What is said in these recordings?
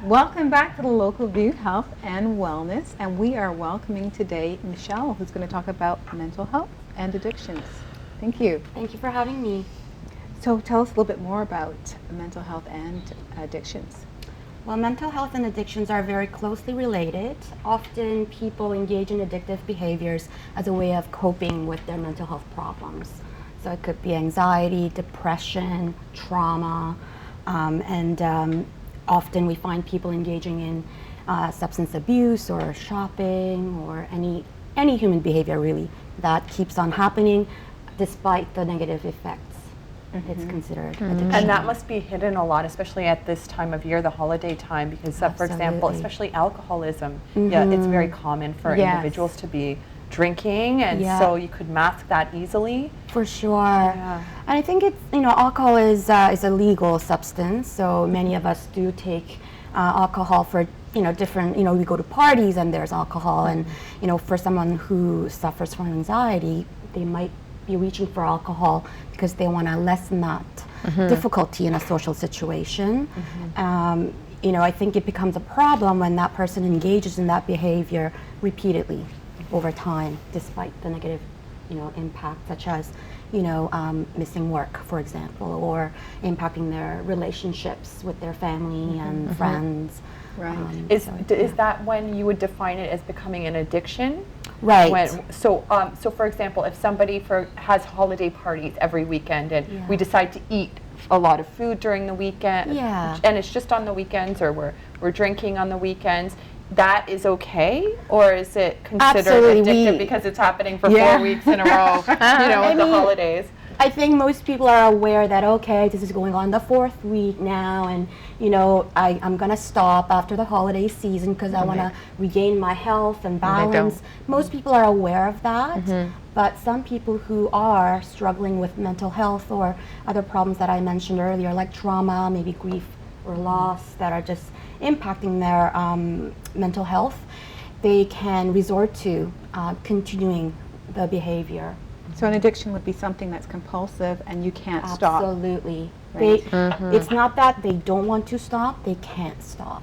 Welcome back to the Local View Health and Wellness, and we are welcoming today Michelle, who's going to talk about mental health and addictions. Thank you. Thank you for having me. So tell us a little bit more about mental health and addictions. Well, mental health and addictions are very closely related. Often people engage in addictive behaviors as a way of coping with their mental health problems. So it could be anxiety, depression, trauma, and often we find people engaging in substance abuse or shopping or any human behavior really that keeps on happening despite the negative effects. It's considered addiction. And that must be hidden a lot, especially at this time of year, the holiday time, because for example, especially alcoholism, yeah, it's very common for individuals to be drinking, and so you could mask that easily. For sure. And I think it's, alcohol is a legal substance, so many of us do take alcohol for, different, we go to parties and there's alcohol, and, for someone who suffers from anxiety, they might be reaching for alcohol because they want to lessen that difficulty in a social situation. I think it becomes a problem when that person engages in that behavior repeatedly over time, despite the negative, impact, such as, missing work, for example, or impacting their relationships with their family and friends. Right. Is that when you would define it as becoming an addiction? Right. So for example, if somebody has holiday parties every weekend, and we decide to eat a lot of food during the weekend, and it's just on the weekends, or we're drinking on the weekends, that is okay, or is it considered addictive because it's happening for 4 weeks in a row, with the holidays? I think most people are aware that, okay, this is going on the 4th week now, and I'm going to stop after the holiday season because I want to regain my health and balance. Most people are aware of that, but some people who are struggling with mental health or other problems that I mentioned earlier, like trauma, maybe grief or loss, that are just impacting their mental health, they can resort to continuing the behavior. So an addiction would be something that's compulsive and you can't stop. Absolutely. Right. It's not that they don't want to stop, they can't stop.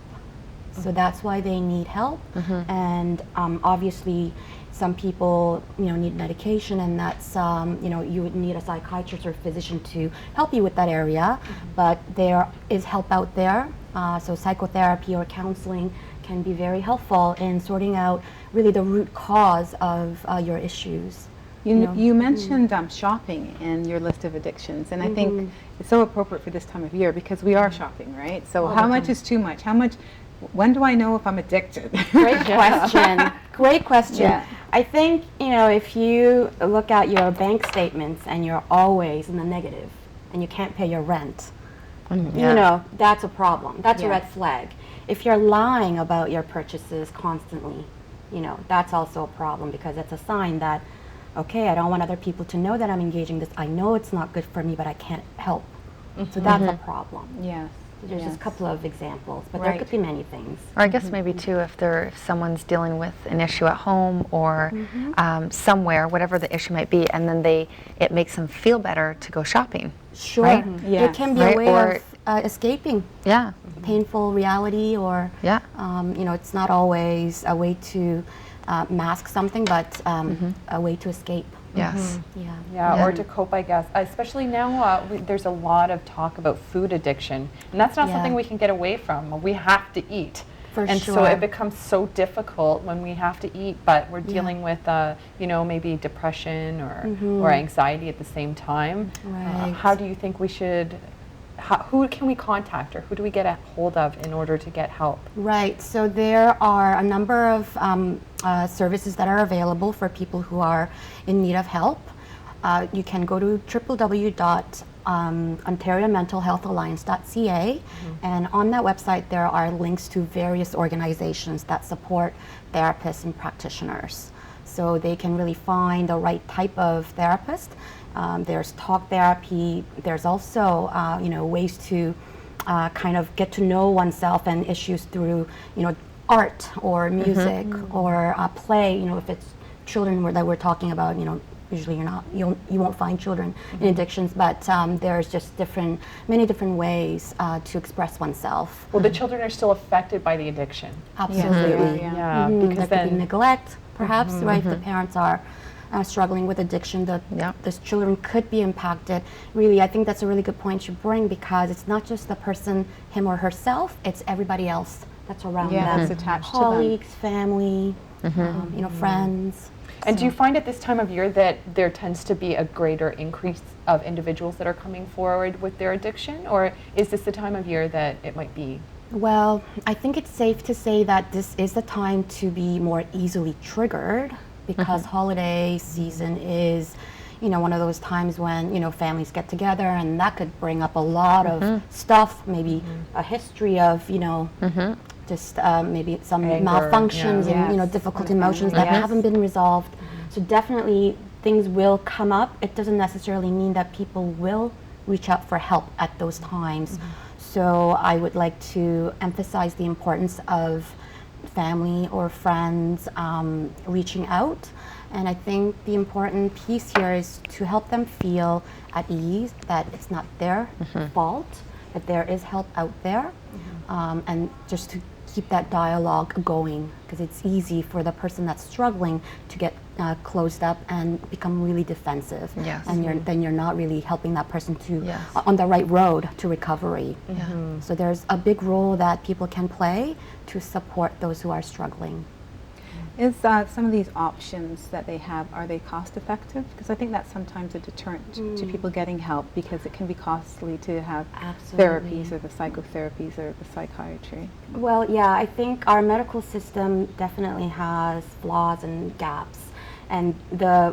So that's why they need help. And obviously some people need medication, and that's you would need a psychiatrist or physician to help you with that area. But there is help out there. So psychotherapy or counseling can be very helpful in sorting out really the root cause of your issues. You mentioned shopping in your list of addictions, and I think it's so appropriate for this time of year because we are shopping, right? So how much is too much? When do I know if I'm addicted? Great question. Great question. I think, if you look at your bank statements and you're always in the negative and you can't pay your rent, that's a problem. That's a red flag. If you're lying about your purchases constantly, that's also a problem, because it's a sign that, okay, I don't want other people to know that I'm engaging this. I know it's not good for me, but I can't help. So that's a problem. Yes. So there's just a couple of examples, but there could be many things. Or I guess maybe too, if someone's dealing with an issue at home or somewhere, whatever the issue might be, and then it makes them feel better to go shopping. Sure. Right? It can be a way of escaping painful reality, or it's not always a way to mask something, but a way to escape. Yes. Or to cope, I guess. Especially now, there's a lot of talk about food addiction, and that's not something we can get away from. We have to eat. So it becomes so difficult when we have to eat, but we're dealing with, maybe depression or anxiety at the same time. Right. How do you think we should? Who can we contact, or who do we get a hold of in order to get help? Right. So there are a number of services that are available for people who are in need of help. You can go to www.ontariomentalhealthalliance.ca, and on that website there are links to various organizations that support therapists and practitioners. So they can really find the right type of therapist. There's talk therapy. There's also ways to kind of get to know oneself and issues through art or music or play. If it's children that we're talking about, usually you won't find children in addictions, but there's just many different ways to express oneself. Well, the children are still affected by the addiction. Absolutely. Yeah, There because could be then neglect, perhaps, right? If the parents are struggling with addiction, the children could be impacted. Really, I think that's a really good point you bring, because it's not just the person, him or herself, it's everybody else that's around them. that's attached colleagues, family, friends. And do you find at this time of year that there tends to be a greater increase of individuals that are coming forward with their addiction, or is this the time of year that it might be? Well, I think it's safe to say that this is the time to be more easily triggered, because holiday season is, one of those times when, families get together, and that could bring up a lot of stuff, maybe a history of, just maybe some Anger, malfunctions and, difficult emotions that haven't been resolved. So definitely things will come up. It doesn't necessarily mean that people will reach out for help at those times. So I would like to emphasize the importance of family or friends reaching out. And I think the important piece here is to help them feel at ease, that it's not their fault, that there is help out there, and just to keep that dialogue going, because it's easy for the person that's struggling to get closed up and become really defensive. Yes. And then you're not really helping that person to on the right road to recovery. So there's a big role that people can play to support those who are struggling. Is some of these options that they have, are they cost effective? Because I think that's sometimes a deterrent to people getting help, because it can be costly to have therapies or the psychotherapies or the psychiatry. Well, yeah, I think our medical system definitely has flaws and gaps. And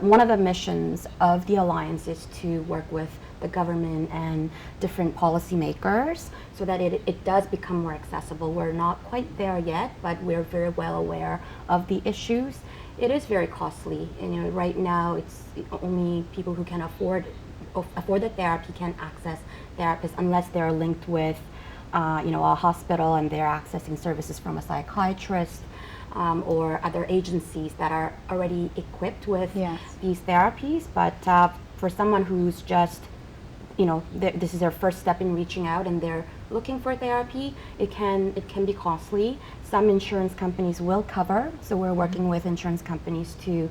one of the missions of the Alliance is to work with the government and different policymakers so that it does become more accessible. We're not quite there yet, but we're very well aware of the issues. It is very costly, and right now it's only people who can afford the therapy can access therapists, unless they're linked with a hospital and they're accessing services from a psychiatrist. Or other agencies that are already equipped with these therapies. But for someone who's just, this is their first step in reaching out and they're looking for therapy, it can be costly. Some insurance companies will cover, so we're working with insurance companies to,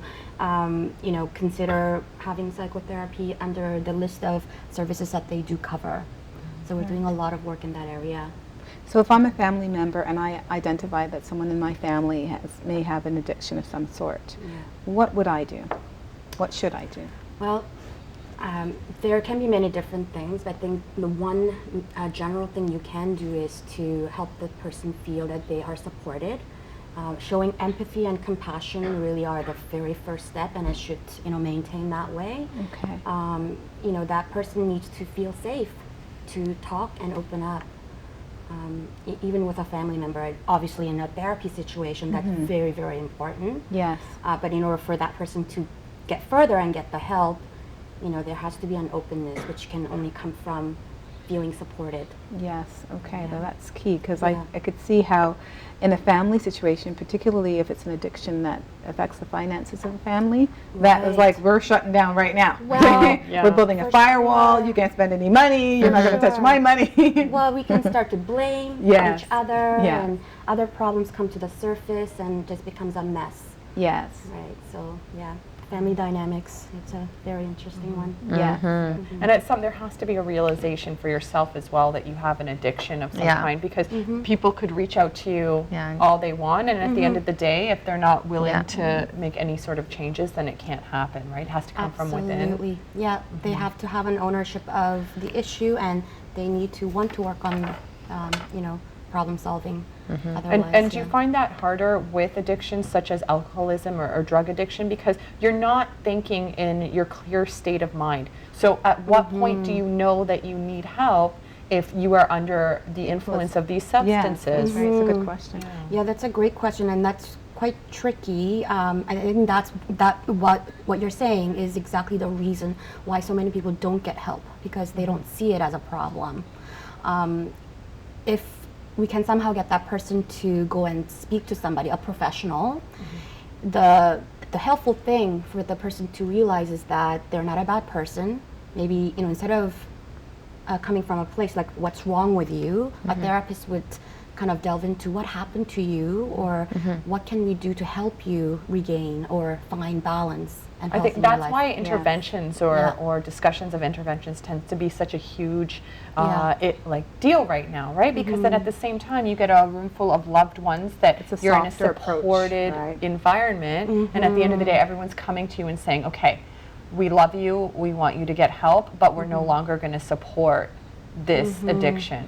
consider having psychotherapy under the list of services that they do cover. So we're doing a lot of work in that area. So if I'm a family member and I identify that someone in my family may have an addiction of some sort, what would I do? What should I do? Well, there can be many different things, but I think the one general thing you can do is to help the person feel that they are supported. Showing empathy and compassion really are the very first step, and it should maintain that way. Okay. That person needs to feel safe to talk and open up. Even with a family member, obviously in a therapy situation, that's very, very important. Yes. But in order for that person to get further and get the help, there has to be an openness, which can only come from feeling supported. Yes, okay, that's key, because I could see how in a family situation, particularly if it's an addiction that affects the finances of the family, that is like, we're shutting down right now. Well, we're building a firewall, you can't spend any money, you're not going to touch my money. Well, we can start to blame each other, and other problems come to the surface and just becomes a mess. Yes. Right, so family dynamics, it's a very interesting one. Yes. And it's there has to be a realization for yourself as well that you have an addiction of some kind, because people could reach out to you all they want, and at the end of the day, if they're not willing to make any sort of changes, then it can't happen, right? It has to come from within. Absolutely. Yeah, they have to have an ownership of the issue, and they need to want to work on, problem solving. And do you find that harder with addictions such as alcoholism or drug addiction, because you're not thinking in your clear state of mind? So at what point do you know that you need help if you are under the influence of these substances? That's right. It's a good question. Yeah, that's a great question, and that's quite tricky. I think what you're saying is exactly the reason why so many people don't get help, because they don't see it as a problem. If we can somehow get that person to go and speak to somebody, a professional, the the helpful thing for the person to realize is that they're not a bad person. Maybe, instead of coming from a place like what's wrong with you, a therapist would kind of delve into what happened to you, or what can we do to help you regain or find balance and I health think in your that's life. why interventions or discussions of interventions tends to be such a huge deal right now, right? Because then at the same time you get a room full of loved ones that It's a you're in a softer approach, supported right? environment, and at the end of the day everyone's coming to you and saying, okay, we love you, we want you to get help, but we're no longer going to support this addiction.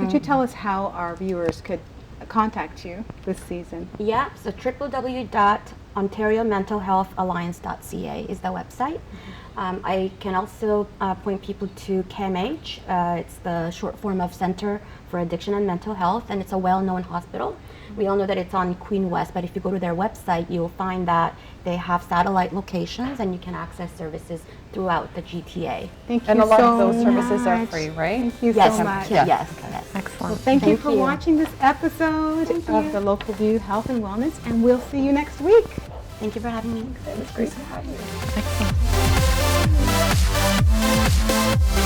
Could you tell us how our viewers could contact you this season? Yeah, so www.ontariomentalhealthalliance.ca is the website. I can also point people to CAMH. It's the short form of Center for Addiction and Mental Health, and it's a well-known hospital. We all know that it's on Queen West, but if you go to their website, you'll find that they have satellite locations and you can access services throughout the GTA. Thank you And a lot so of those services are much. free, right? Thank you Yes, so much. yes. Excellent. Well, thank you Thank for you. watching this episode of the Local View Health and Wellness, and we'll see you next week. Thank you for having me. It was great to have you. Excellent.